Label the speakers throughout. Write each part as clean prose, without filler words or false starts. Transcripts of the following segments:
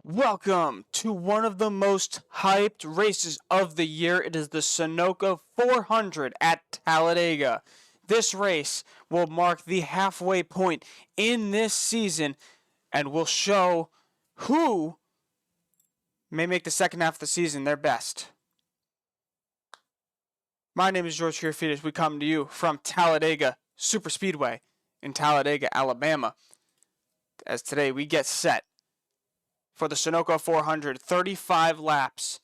Speaker 1: Welcome to one of the most hyped races of the year. It is the Sunoco 400 at Talladega. This race will mark the halfway point in this season and will show who may make the second half of the season their best. My name is George Kirifides. We come to you from Talladega Superspeedway in Talladega, Alabama. As today we get set for the Sunoco 400, 35 laps.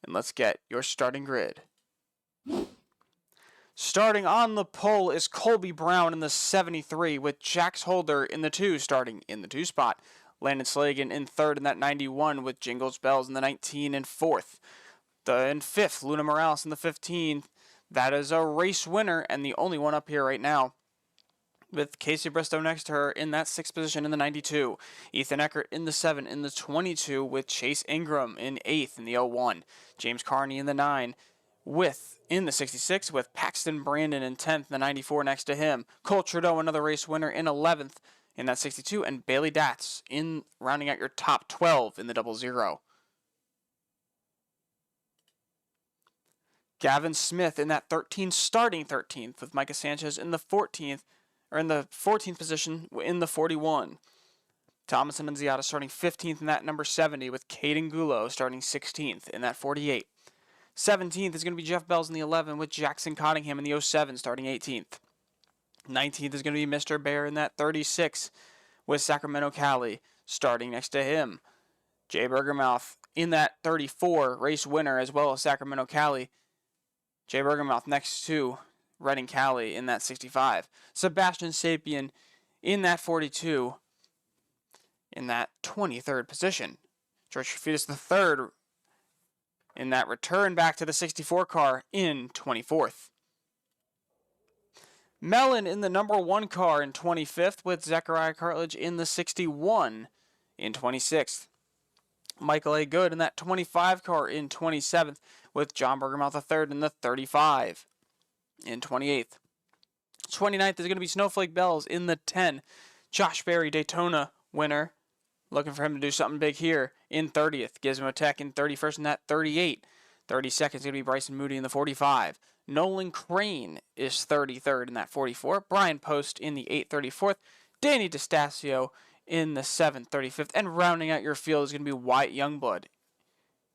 Speaker 1: And let's get your starting grid. Starting on the pole is Colby Brown in the 73 with Jax Holder in the 2, starting in the 2 spot. Landon Slagan in 3rd in that 91 with Jingles Bells in the 19 and 4th. In 5th, Luna Morales in the 15th. That is a race winner and the only one up here right now, with Casey Bristow next to her in that 6th position in the 92. Ethan Eckert in the 7 in the 22 with Chase Ingram in 8th in the 01. James Carney in the 9 in the 66 with Paxton Brandon in 10th in the 94 next to him. Cole Trudeau, another race winner, in 11th in that 62. And Bailey Datz in rounding out your top 12 in the 00. Gavin Smith in that 13, starting 13th with Micah Sanchez in the 14th. Or in the 14th position in the 41. Thomas Annunziata starting 15th in that number 70 with Caden Gulo starting 16th in that 48. 17th is going to be Jeff Bells in the 11 with Jackson Cottingham in the 07 starting 18th. 19th is going to be Mr. Bear in that 36 with Sacramento Cali starting next to him. Jay Bergermouth in that 34, race winner as well as Sacramento Cali. Jay Bergermouth next to Redding Cali in that 65. Sebastian Sapien in that 42 in that 23rd position. George Kirifides the 3rd in that return back to the 64 car in 24th. Mellon in the number 1 car in 25th with Zechariah Cartledge in the 61 in 26th. Michael A. Good in that 25 car in 27th with John Bergermouth III in the 35 in 28th. 29th is going to be Snowflake Bells in the 10. Josh Berry, Daytona winner. Looking for him to do something big here in 30th. Gizmo Tech in 31st in that 38. 32nd is going to be Bryson Moody in the 45. Nolan Crane is 33rd in that 44. Brian Post in the 834th. Danny DeStasio in the 7th, 35th. And rounding out your field is going to be Wyatt Youngblood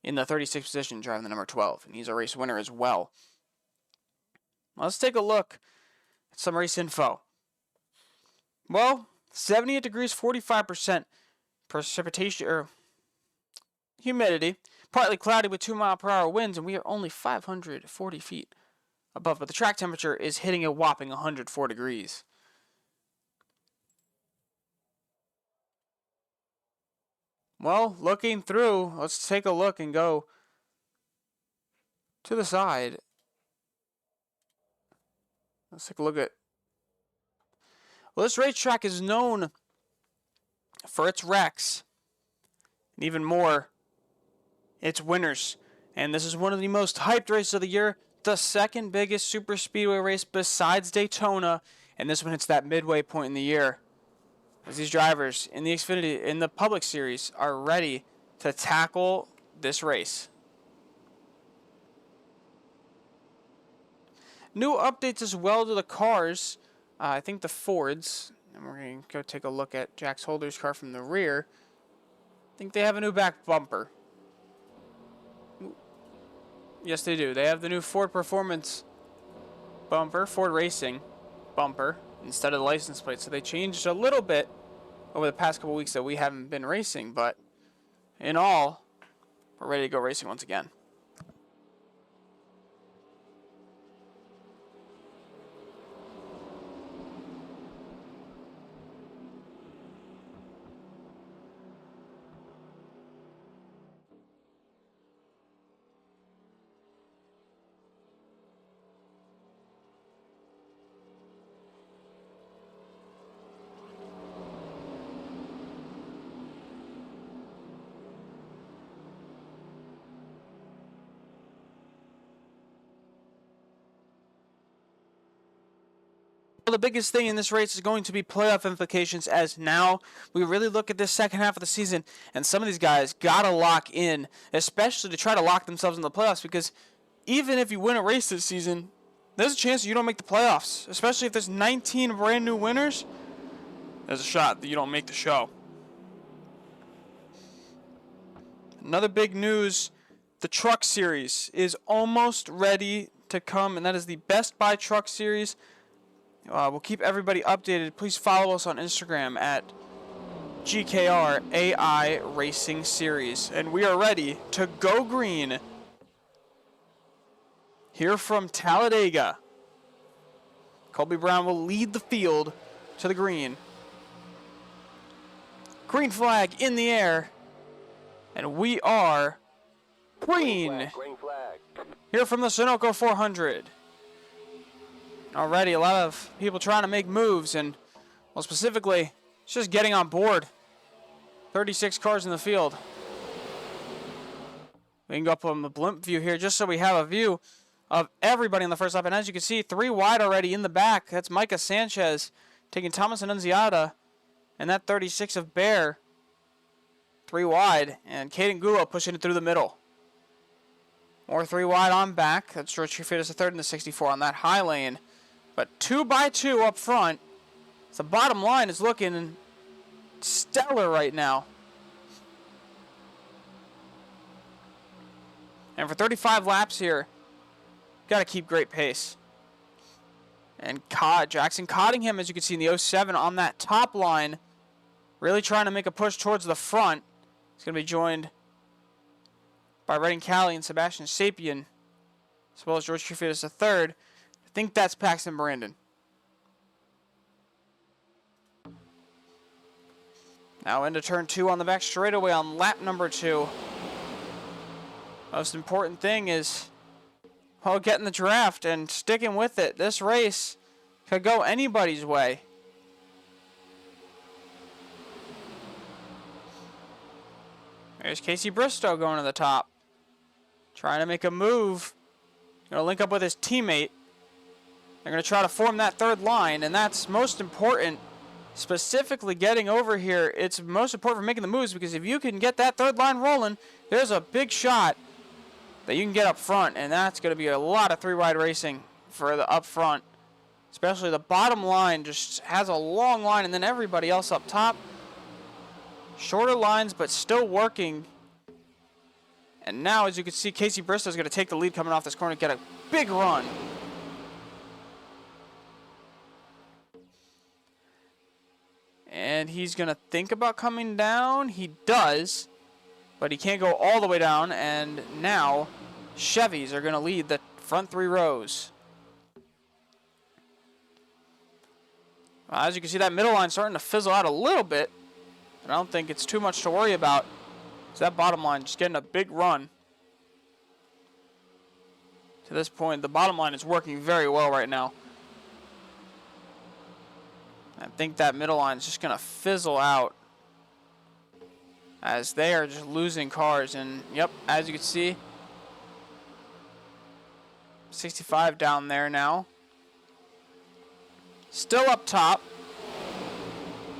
Speaker 1: in the 36th position, driving the number 12. And he's a race winner as well. Let's take a look at some race info. Well, 78 degrees, 45% precipitation or humidity. Partly cloudy with 2-mile-per-hour winds, and we are only 540 feet above. But the track temperature is hitting a whopping 104 degrees. Well, looking through, let's take a look and go to the side. Let's take a look at... Well, this racetrack is known for its wrecks, and even more, its winners. And this is one of the most hyped races of the year, the second biggest super speedway race besides Daytona, and this one hits that midway point in the year, as these drivers in the Publix series are ready to tackle this race. New updates as well to the cars. I think the Fords, and we're going to go take a look at Jax Holder's car from the rear. I think they have a new back bumper. Yes, they do. They have the new Ford Performance bumper, Ford Racing bumper, instead of the license plate. So they changed a little bit over the past couple weeks that we haven't been racing, but in all, we're ready to go racing once again. The biggest thing in this race is going to be playoff implications, as now we really look at this second half of the season, and some of these guys got to lock in, especially to try to lock themselves in the playoffs, because even if you win a race this season, there's a chance you don't make the playoffs, especially if there's 19 brand new winners. There's a shot that you don't make the show. Another big news, the Truck Series is almost ready to come, and that is the Best Buy Truck Series. We'll keep everybody updated. Please follow us on Instagram at GKRAI Racing Series. And we are ready to go green here from Talladega. Colby Brown will lead the field to the green. Green flag in the air. And we are green.
Speaker 2: Green flag.
Speaker 1: Here from the Sunoco 400. Already a lot of people trying to make moves, and well, specifically it's just getting on board. 36 cars in the field. We can go up on the blimp view here just so we have a view of everybody in the first lap, and as you can see, 3 wide already in the back. That's Micah Sanchez taking Thomas Annunziata, and that 36 of Bear 3 wide, and Caden Gulo pushing it through the middle. More 3 wide on back. That's George Trefidis III in the 64 on that high lane. But 2 by 2 up front. The bottom line is looking stellar right now. And for 35 laps here, got to keep great pace. And Jackson Cottingham, as you can see in the 07 on that top line, really trying to make a push towards the front. He's going to be joined by Redding Cali and Sebastian Sapien, as well as George Trefidis III. I think that's Paxton Brandon. Now into turn 2 on the back straightaway on lap number 2. Most important thing is, well, getting the draft and sticking with it. This race could go anybody's way. There's Casey Bristow going to the top. Trying to make a move. Going to link up with his teammate. They're going to try to form that third line, and that's most important. Specifically getting over here, it's most important for making the moves, because if you can get that third line rolling, there's a big shot that you can get up front, and that's going to be a lot of 3 wide racing for the up front. Especially the bottom line just has a long line, and then everybody else up top. Shorter lines, but still working. And now, as you can see, Casey Bristow is going to take the lead coming off this corner, get a big run. And he's going to think about coming down. He does, but he can't go all the way down. And now, Chevys are going to lead the front 3 rows. As you can see, that middle line starting to fizzle out a little bit. I don't think it's too much to worry about. So that bottom line just getting a big run. To this point, the bottom line is working very well right now. I think that middle line is just going to fizzle out, as they are just losing cars. And, yep, as you can see, 65 down there now. Still up top.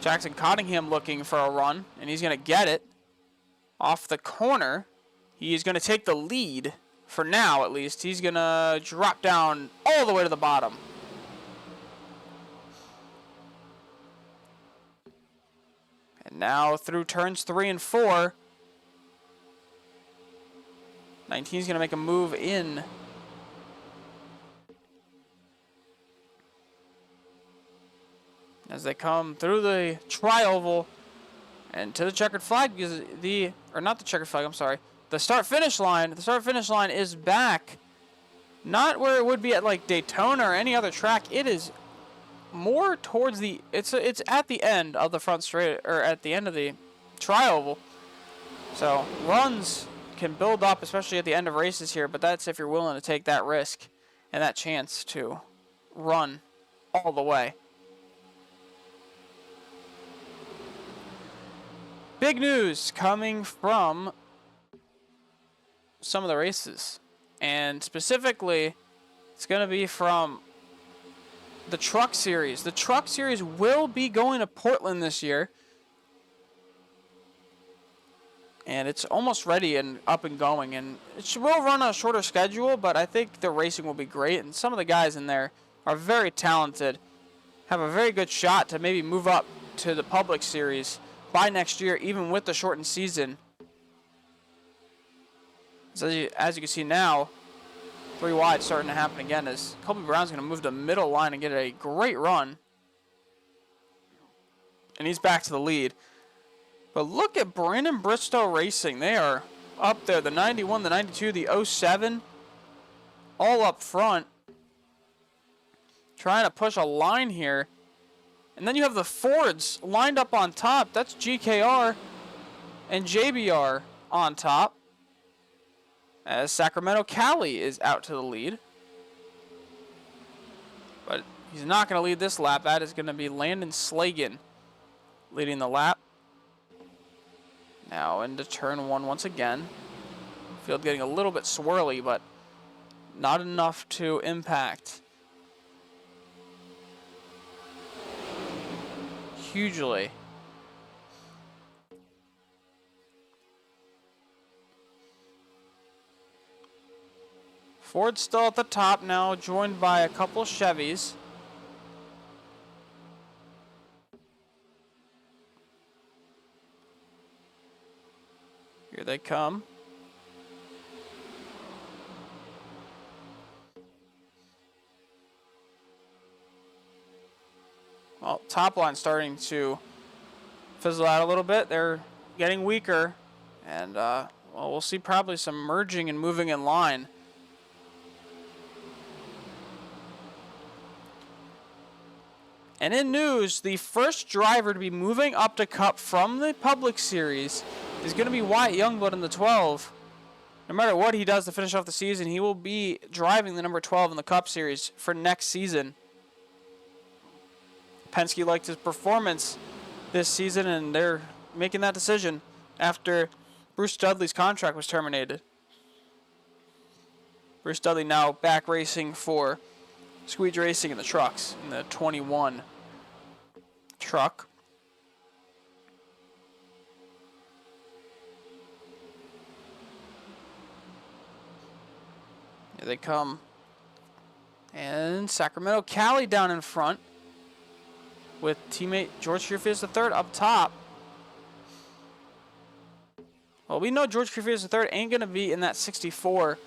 Speaker 1: Jackson Cottingham looking for a run, and he's going to get it off the corner. He's going to take the lead, for now at least. He's going to drop down all the way to the bottom. And now through turns 3 and 4, 19 is going to make a move in. As they come through the tri-oval and to the checkered flag, because not the checkered flag, I'm sorry. The start-finish line is back. Not where it would be at like Daytona or any other track. It is more towards the, it's at the end of the front straight, or at the end of the tri-oval. So runs can build up, especially at the end of races here, but that's if you're willing to take that risk and that chance to run all the way. Big news coming from some of the races. And specifically, it's going to be from the Truck Series. The Truck Series will be going to Portland this year. And it's almost ready and up and going. And it will run on a shorter schedule, but I think the racing will be great. And some of the guys in there are very talented, have a very good shot to maybe move up to the Publix Series by next year, even with the shortened season. So as you can see now, 3 wide starting to happen again as Colby Brown's going to move to the middle line and get a great run. And he's back to the lead. But look at Brandon Bristow Racing. They are up there. The 91, the 92, the 07, all up front. Trying to push a line here. And then you have the Fords lined up on top. That's GKR and JBR on top. As Sacramento Cali is out to the lead. But he's not going to lead this lap. That is going to be Landon Slagan leading the lap. Now into turn 1 once again. Field getting a little bit swirly, but not enough to impact hugely. Ford still at the top now, joined by a couple Chevys. Here they come. Well, top line starting to fizzle out a little bit. They're getting weaker. And, well, we'll see probably some merging and moving in line. And in news, the first driver to be moving up to Cup from the Publix Series is going to be Wyatt Youngblood in the 12. No matter what he does to finish off the season, he will be driving the number 12 in the Cup Series for next season. Penske liked his performance this season, and they're making that decision after Bruce Dudley's contract was terminated. Bruce Dudley now back racing for Squeege Racing in the trucks, in the 21 truck. Here they come. And Sacramento Cali down in front with teammate George Kyrgios III up top. Well, we know George Kyrgios III ain't going to be in that 64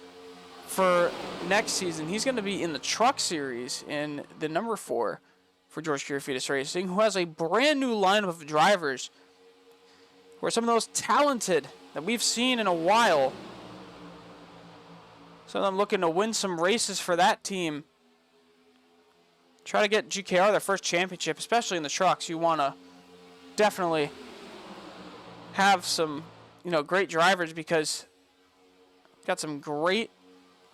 Speaker 1: for next season. He's going to be in the Truck Series in the number 4 for George Kyrgios Racing, who has a brand new lineup of drivers who are some of those talented that we've seen in a while. Some of them looking to win some races for that team. Try to get GKR their first championship, especially in the trucks. You want to definitely have some, great drivers because got some great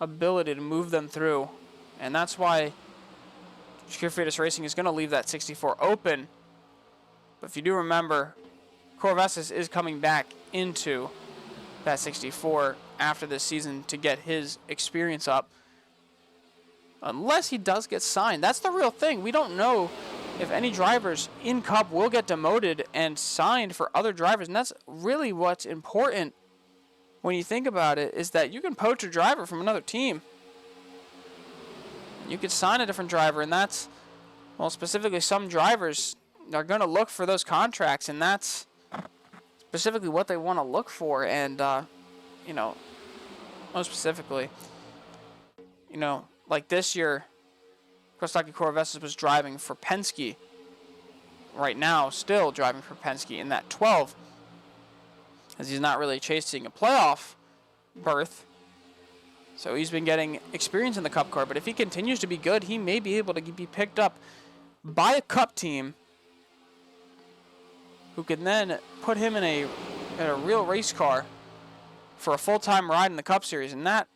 Speaker 1: ability to move them through, and that's why Kyrgios Racing is going to leave that 64 open. But if you do remember, Corvesses is coming back into that 64 after this season to get his experience up, unless he does get signed. That's the real thing. We don't know if any drivers in Cup will get demoted and signed for other drivers, and that's really what's important when you think about it, is that you can poach a driver from another team. You could sign a different driver, and that's, well, specifically some drivers are going to look for those contracts, and that's specifically what they want to look for. And, most specifically, like this year, Kostaki Corvesses was driving for Penske. Right now, still driving for Penske in that 12. As he's not really chasing a playoff berth. So he's been getting experience in the Cup car. But if he continues to be good, he may be able to be picked up by a Cup team who can then put him in a real race car for a full-time ride in the Cup Series. And that,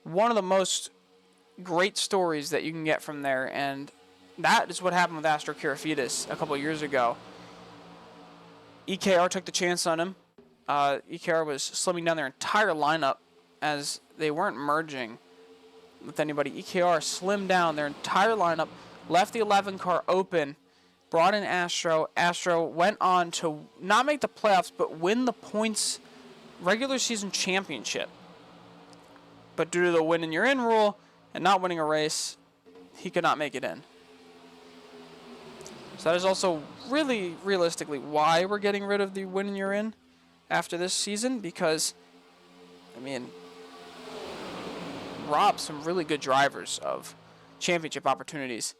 Speaker 1: one of the most great stories that you can get from there. And that is what happened with Astro Kyrgios a couple years ago. EKR took the chance on him. EKR was slimming down their entire lineup as they weren't merging with anybody. EKR slimmed down their entire lineup, left the 11 car open, brought in Astro. Astro went on to not make the playoffs, but win the points regular season championship. But due to the win and you're in rule and not winning a race, he could not make it in. So that is also really realistically why we're getting rid of the win and you're in after this season, because, I mean, robbed some really good drivers of championship opportunities.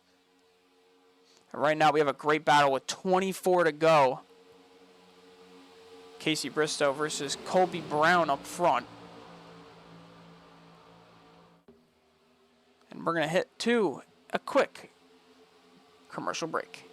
Speaker 1: And right now we have a great battle with 24 to go. Casey Bristow versus Colby Brown up front. And we're going to hit to a quick commercial break.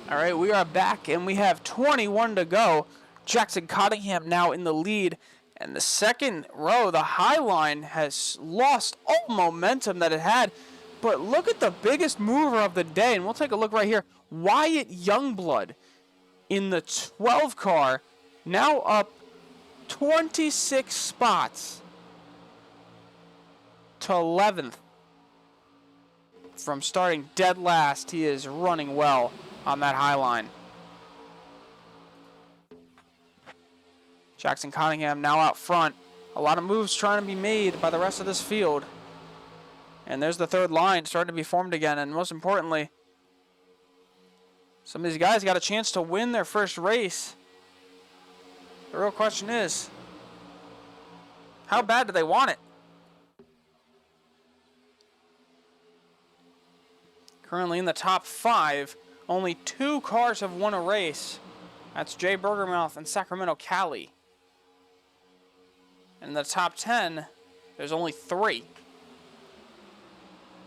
Speaker 1: All right, we are back, and we have 21 to go. Jackson Cottingham now in the lead. And the second row, the High Line, has lost all momentum that it had. But look at the biggest mover of the day, and we'll take a look right here. Wyatt Youngblood in the 12 car, now up 26 spots to 11th. From starting dead last, he is running well on that High Line. Jackson Cottingham now out front. A lot of moves trying to be made by the rest of this field. And there's the third line starting to be formed again. And most importantly, some of these guys got a chance to win their first race. The real question is, how bad do they want it? Currently in the top 5, only 2 cars have won a race. That's Jay Bergermouth and Sacramento Cali. And in the top 10, there's only 3.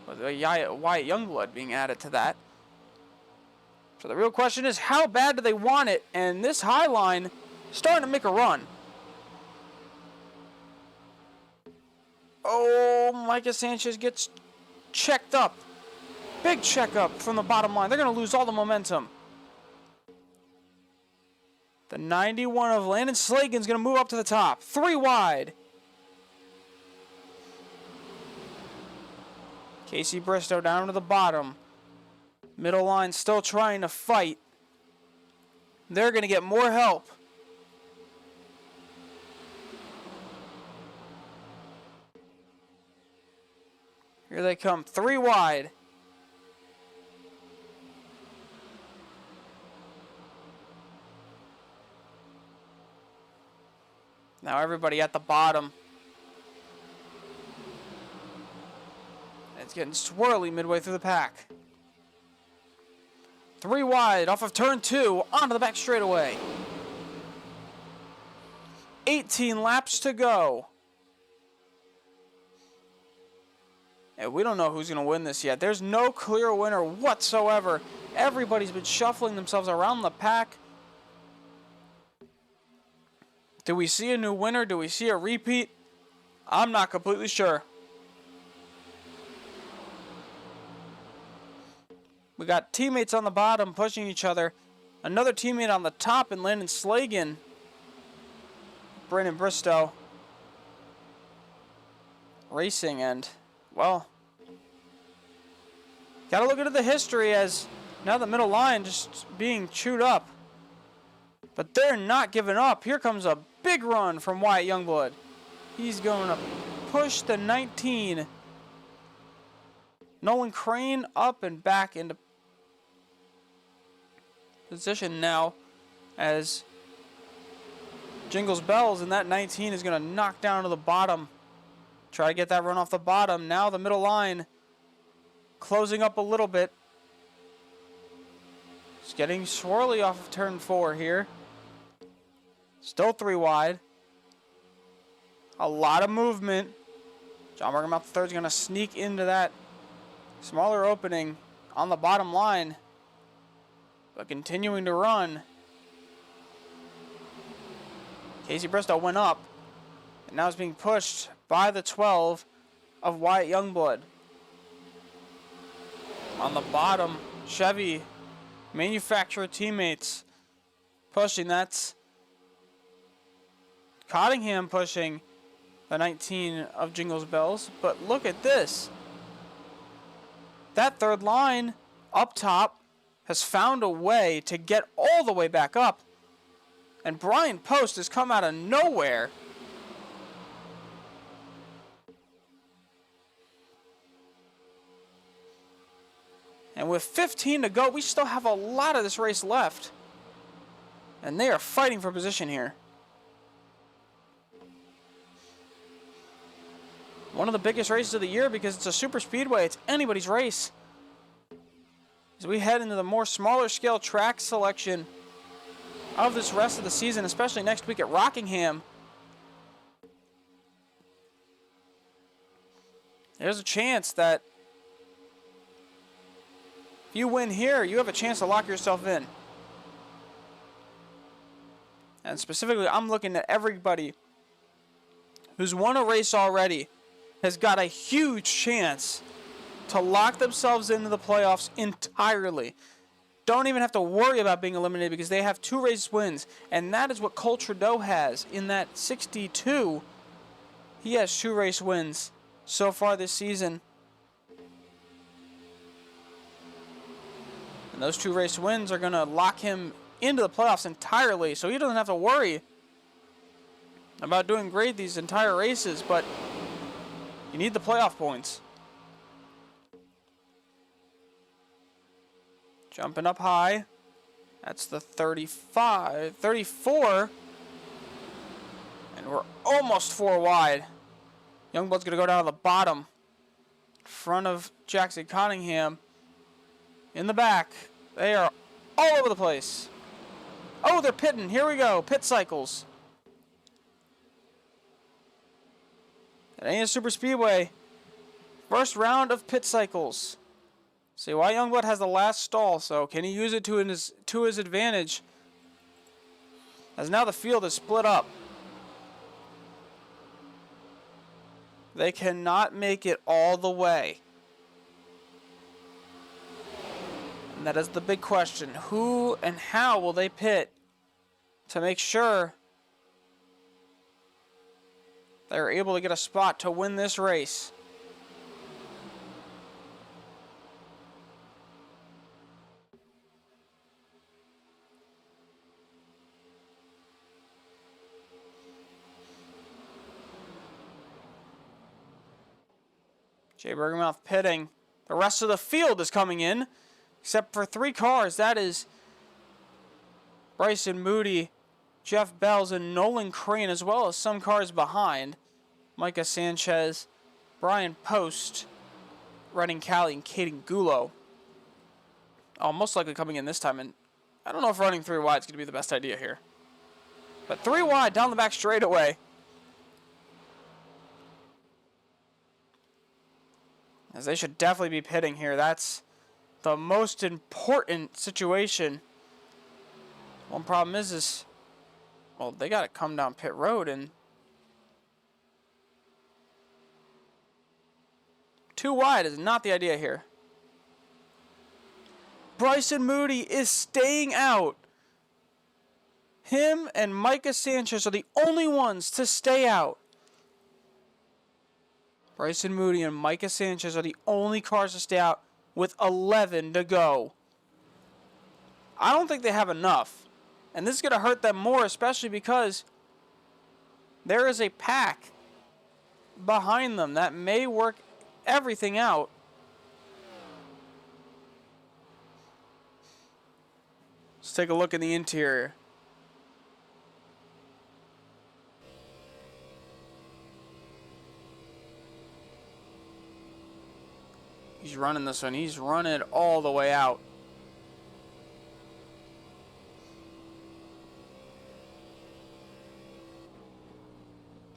Speaker 1: With Wyatt Youngblood being added to that. So the real question is, how bad do they want it? And this High Line starting to make a run. Oh, Micah Sanchez gets checked up. Big checkup from the bottom line. They're going to lose all the momentum. The 91 of Landon Slagan's going to move up to the top. 3 wide. Casey Bristow down to the bottom. Middle line still trying to fight. They're going to get more help. Here they come, 3 wide. Now everybody at the bottom. It's getting swirly midway through the pack. 3 wide off of turn 2 onto the back straightaway. 18 laps to go. And we don't know who's going to win this yet. There's no clear winner whatsoever. Everybody's been shuffling themselves around the pack. Do we see a new winner? Do we see a repeat? I'm not completely sure. We got teammates on the bottom pushing each other. Another teammate on the top in Landon Slagan. Brandon Bristow. Racing and, well, gotta look into the history as now the middle line just being chewed up. But they're not giving up. Here comes a big run from Wyatt Youngblood. He's going to push the 19. Nolan Crane up and back into position now as Jingles Bells, and that 19 is going to knock down to the bottom. Try to get that run off the bottom. Now the middle line closing up a little bit. It's getting swirly off of turn 4 here. Still 3 wide. A lot of movement. John Bergenmouth III is going to sneak into that smaller opening on the bottom line, but continuing to run. Casey Bristow went up, and now is being pushed by the 12 of Wyatt Youngblood. On the bottom, Chevy manufacturer teammates pushing. That's Cottingham pushing the 19 of Jingles Bells. But look at this. That third line up top has found a way to get all the way back up. And Brian Post has come out of nowhere. And with 15 to go, we still have a lot of this race left. And they are fighting for position here. One of the biggest races of the year because it's a super speedway. It's anybody's race. As we head into the more smaller scale track selection of this rest of the season, especially next week at Rockingham, there's a chance that if you win here, you have a chance to lock yourself in. And specifically, I'm looking at everybody who's won a race already has got a huge chance to lock themselves into the playoffs entirely. Don't even have to worry about being eliminated because they have 2 race wins. And that is what Cole Trudeau has in that 62. He has 2 race wins so far this season. And those 2 race wins are going to lock him into the playoffs entirely. So he doesn't have to worry about doing great these entire races. But you need the playoff points. Jumping up high. That's the 35, 34. And we're almost 4 wide. Youngblood's going to go down to the bottom. In front of Jackson Cottingham. In the back. They are all over the place. Oh, they're pitting. Here we go. Pit cycles. It ain't a super speedway. First round of pit cycles. See why Youngblood has the last stall, so can he use it to his advantage? As now the field is split up. They cannot make it all the way. And that is the big question. Who and how will they pit to make sure they're able to get a spot to win this race? Jay Bergamouth pitting. The rest of the field is coming in, except for 3 cars. That is Bryson Moody, Jeff Bells, and Nolan Crane, as well as some cars behind. Micah Sanchez, Brian Post, Redding Cali, and Caden Gulo. Oh, most likely coming in this time, and I don't know if running 3 wide is going to be the best idea here. But 3 wide down the back straightaway. As they should definitely be pitting here. That's the most important situation. One problem is well, they got to come down pit road, and 2 wide is not the idea here. Bryson Moody is staying out. Him and Micah Sanchez are the only ones to stay out. Bryson Moody and Micah Sanchez are the only cars to stay out with 11 to go. I don't think they have enough. And this is going to hurt them more, especially because there is a pack behind them that may work everything out. Let's take a look in the interior. He's running this one. He's running it all the way out.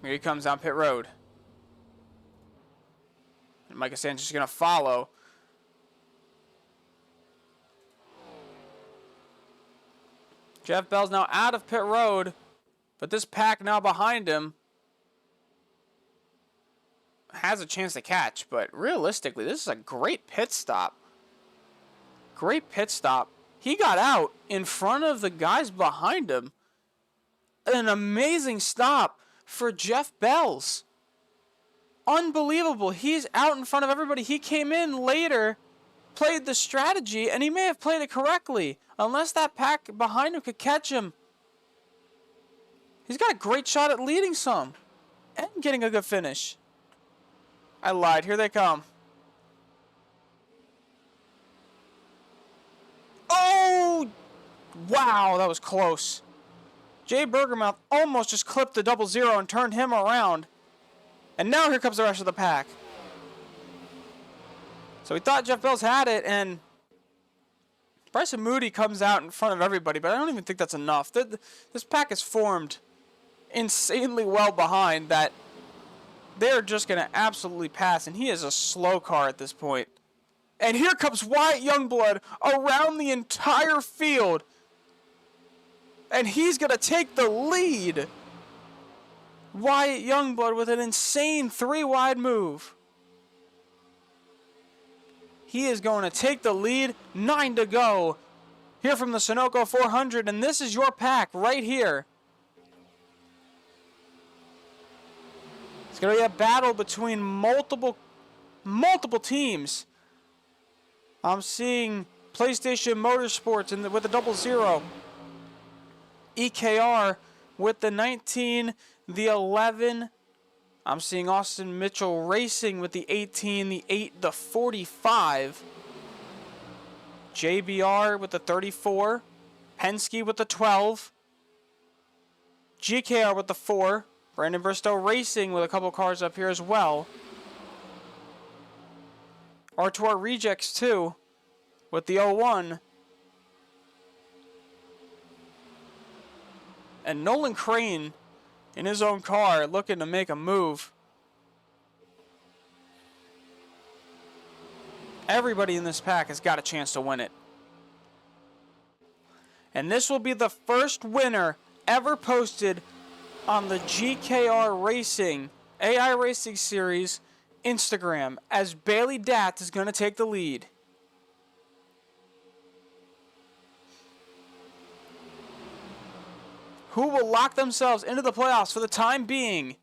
Speaker 1: Here he comes down pit road. And Micah Sanchez is going to follow. Jeff Bell's now out of pit road, but this pack now behind him has a chance to catch. But realistically, this is a great pit stop. Great pit stop. He got out in front of the guys behind him. An amazing stop for Jeff Bells. Unbelievable. He's out in front of everybody. He came in later, played the strategy, and he may have played it correctly. Unless that pack behind him could catch him. He's got a great shot at leading some and getting a good finish. I lied. Here they come. Oh! Wow, that was close. Jay Bergamouth almost just clipped the 0-0 and turned him around. And now here comes the rest of the pack. So we thought Jeff Bells had it, and Bryson Moody comes out in front of everybody, but I don't even think that's enough. This pack is formed insanely well behind that they're just going to absolutely pass, and he is a slow car at this point. And here comes Wyatt Youngblood around the entire field. And he's going to take the lead. Wyatt Youngblood with an insane 3-wide move. He is going to take the lead. 9 to go. Here from the Sunoco 400. And this is your pack right here. It's going to be a battle between multiple teams. I'm seeing PlayStation Motorsports with the 0-0. EKR with the 19, the 11. I'm seeing Austin Mitchell Racing with the 18, the 8, the 45. JBR with the 34. Penske with the 12. GKR with the 4. Brandon Bristow Racing with a couple cars up here as well. R2R Rejects 2 with the 01. And Nolan Crane in his own car looking to make a move. Everybody in this pack has got a chance to win it. And this will be the first winner ever posted on the GKR Racing AI Racing Series Instagram, as Bailey Datt is going to take the lead. Who will lock themselves into the playoffs for the time being?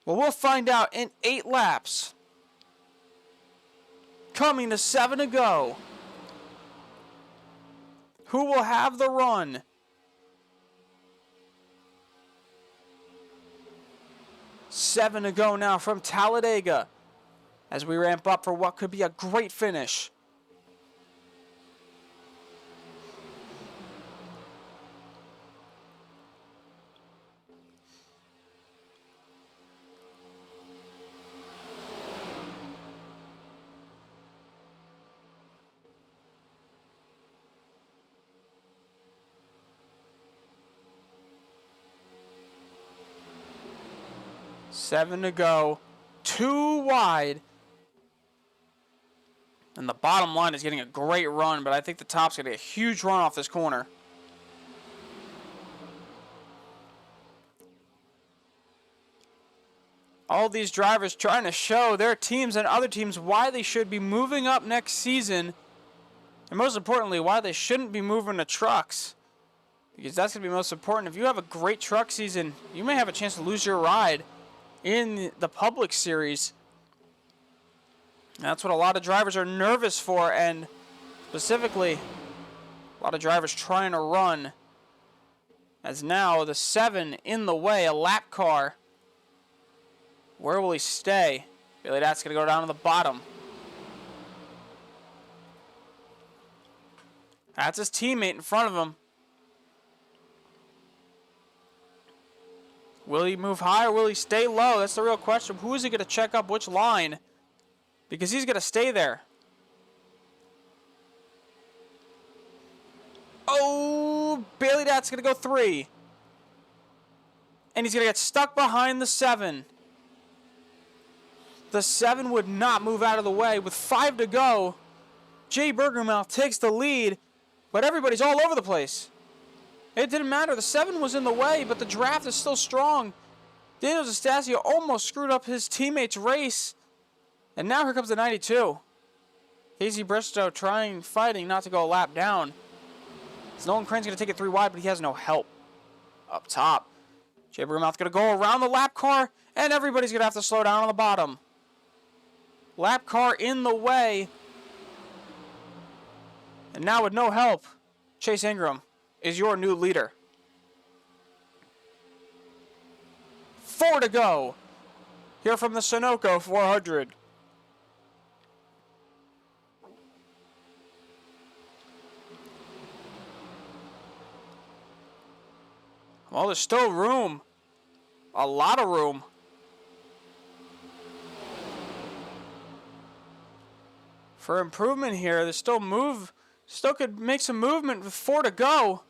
Speaker 1: Well, we'll find out in 8 laps. Coming to 7 to go. Who will have the run? Seven to go now from Talladega. as we ramp up for what could be a great finish. Seven to go. 2 wide. And the bottom line is getting a great run, but I think the top's going to get a huge run off this corner. All these drivers trying to show their teams and other teams why they should be moving up next season. And most importantly, why they shouldn't be moving to trucks. Because that's going to be most important. If you have a great truck season, you may have a chance to lose your ride in the Publix series. And that's what a lot of drivers are nervous for, and specifically a lot of drivers trying to run. As now the 7 in the way, a lap car. Where will he stay? Really, that's going to go down to the bottom. That's his teammate in front of him. Will he move high or will he stay low? That's the real question. Who is he going to check up which line? Because he's going to stay there. Oh, Bailey Dat's going to go 3. And he's going to get stuck behind the 7. The 7 would not move out of the way. With 5 to go, Jay Bergermouth takes the lead, but everybody's all over the place. It didn't matter. The 7 was in the way, but the draft is still strong. Daniel D'Estasio almost screwed up his teammate's race. And now here comes the 92. Casey Bristow fighting not to go a lap down. So Nolan Crane's going to take it 3 wide, but he has no help up top. Jay Bergermouth going to go around the lap car, and everybody's going to have to slow down on the bottom. Lap car in the way. And now with no help, Chase Ingram is your new leader. 4 to go. Here from the Sunoco 400. Well, there's still room. A lot of room. For improvement here, there's still could make some movement with 4 to go.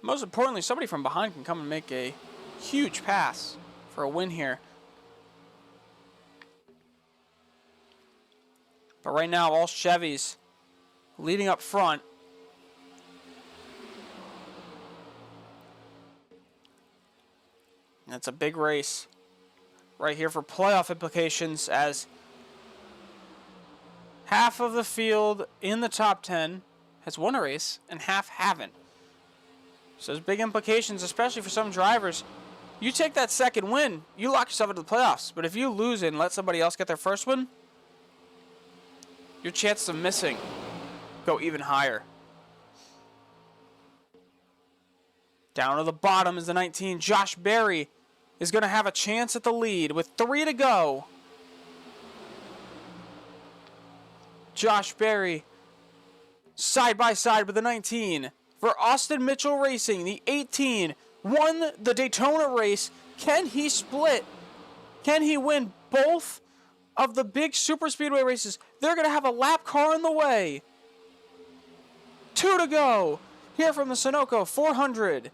Speaker 1: Most importantly, somebody from behind can come and make a huge pass for a win here. But right now, all Chevys leading up front. And it's a big race right here for playoff implications, as half of the field in the top 10 has won a race and half haven't. So there's big implications, especially for some drivers. You take that second win, you lock yourself into the playoffs. But if you lose and let somebody else get their first win, your chances of missing go even higher. Down to the bottom is the 19. Josh Berry is going to have a chance at the lead with 3 to go. Josh Berry side by side with the 19. For Austin Mitchell Racing, the 18 won the Daytona race. Can he split? Can he win both of the big super speedway races? They're going to have a lap car in the way. 2 to go. Here from the Sunoco 400.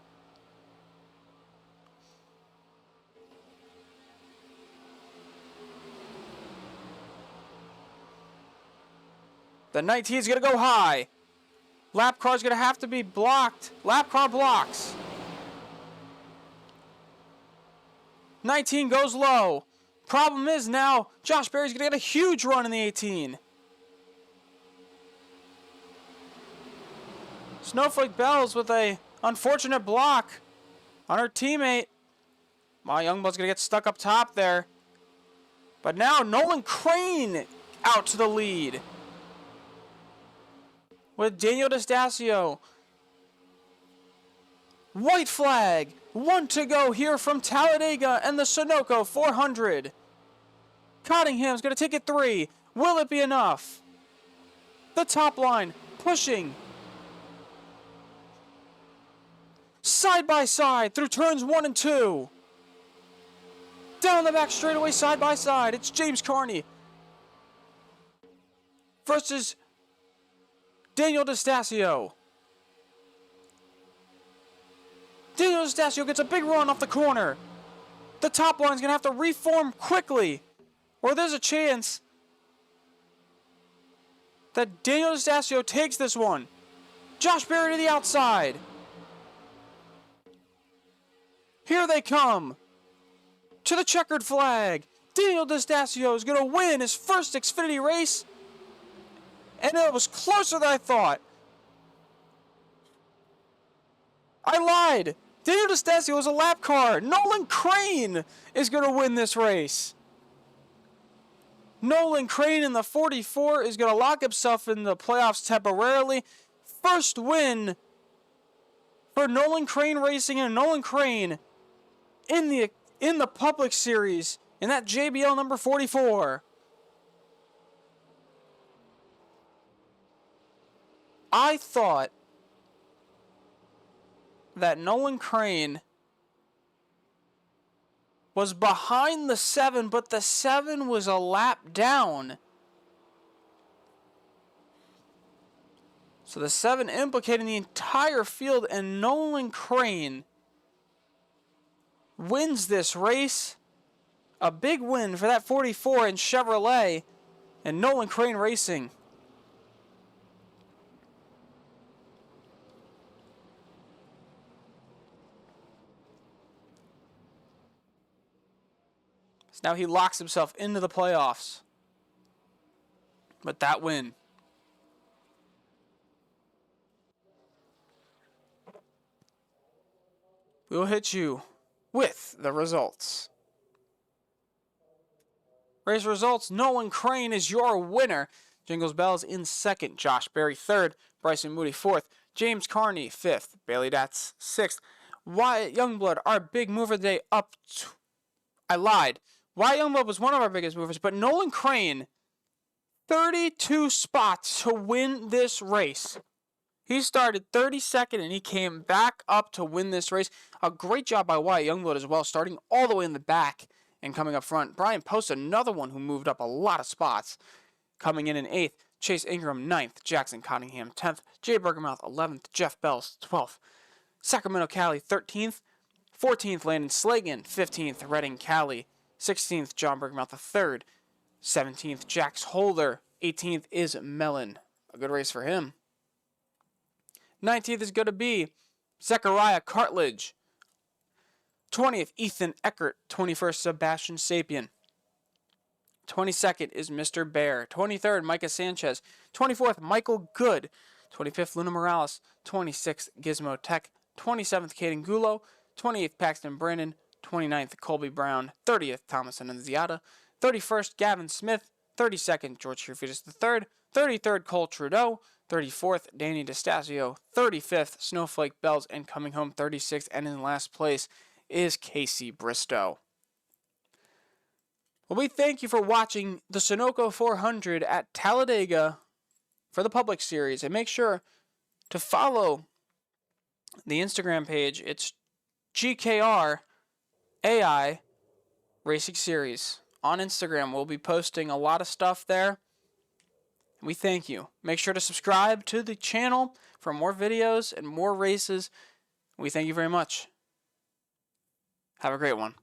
Speaker 1: The 19 is going to go high. Lap car is going to have to be blocked. Lap car blocks. 19 goes low. Problem is now Josh Berry's going to get a huge run in the 18. Snowflake Bells with a unfortunate block on her teammate. My Youngblood's going to get stuck up top there. But now Nolan Crane out to the lead. With Daniel D'Estasio. White flag. 1 to go here from Talladega and the Sunoco 400. Cottingham's going to take it 3. Will it be enough? The top line pushing. Side by side through turns 1 and 2. Down the back straightaway, side by side. It's James Carney versus Daniel DeStasio. Daniel DeStasio gets a big run off the corner. The top line's going to have to reform quickly, or there's a chance that Daniel DeStasio takes this one. Josh Berry to the outside. Here they come to the checkered flag. Daniel DeStasio is going to win his first Xfinity race, and it was closer than I thought. I lied. Daniel DeStasio is a lap car. Nolan Crane is going to win this race. Nolan Crane in the 44 is going to lock himself in the playoffs temporarily. First win for Nolan Crane Racing and Nolan Crane in the Publix series in that JBL number 44. I thought that Nolan Crane was behind the 7, but the 7 was a lap down. So the 7 implicating the entire field, and Nolan Crane wins this race. A big win for that 44 in Chevrolet and Nolan Crane Racing. So now he locks himself into the playoffs with that win. We'll hit you with the results. Race results, Nolan Crane is your winner. Jingles Bells in second, Josh Berry third, Bryson Moody fourth, James Carney fifth, Bailey Datz sixth, Wyatt Youngblood, our big mover today, I lied. Wyatt Youngblood was one of our biggest movers, but Nolan Crane, 32 spots to win this race. He started 32nd and he came back up to win this race. A great job by Wyatt Youngblood as well, starting all the way in the back and coming up front. Brian Post, another one who moved up a lot of spots, coming in 8th. Chase Ingram 9th. Jackson Cottingham 10th. Jay Bergermouth 11th. Jeff Bells 12th. Sacramento Cali 13th. 14th Landon Slagan. 15th Redding Cali. 16th John Bergermouth 3rd. 17th Jax Holder. 18th is Mellon. A good race for him. 19th is going to be Zechariah Cartledge. 20th, Ethan Eckert. 21st, Sebastian Sapien. 22nd is Mr. Bear. 23rd, Micah Sanchez. 24th, Michael Good. 25th, Luna Morales. 26th, Gizmo Tech. 27th, Caden Gulo. 28th, Paxton Brandon. 29th, Colby Brown. 30th, Thomas Annunziata. 31st, Gavin Smith. 32nd, George Hierfidis III. 33rd, Cole Trudeau. 34th, Danny DeStasio. 35th, Snowflake Bells. And coming home 36th and in last place is Casey Bristow. Well, we thank you for watching the Sunoco 400 at Talladega for the Publix series. And make sure to follow the Instagram page. It's GKR AI Racing Series. On Instagram, we'll be posting a lot of stuff there. We thank you. Make sure to subscribe to the channel for more videos and more races. We thank you very much. Have a great one.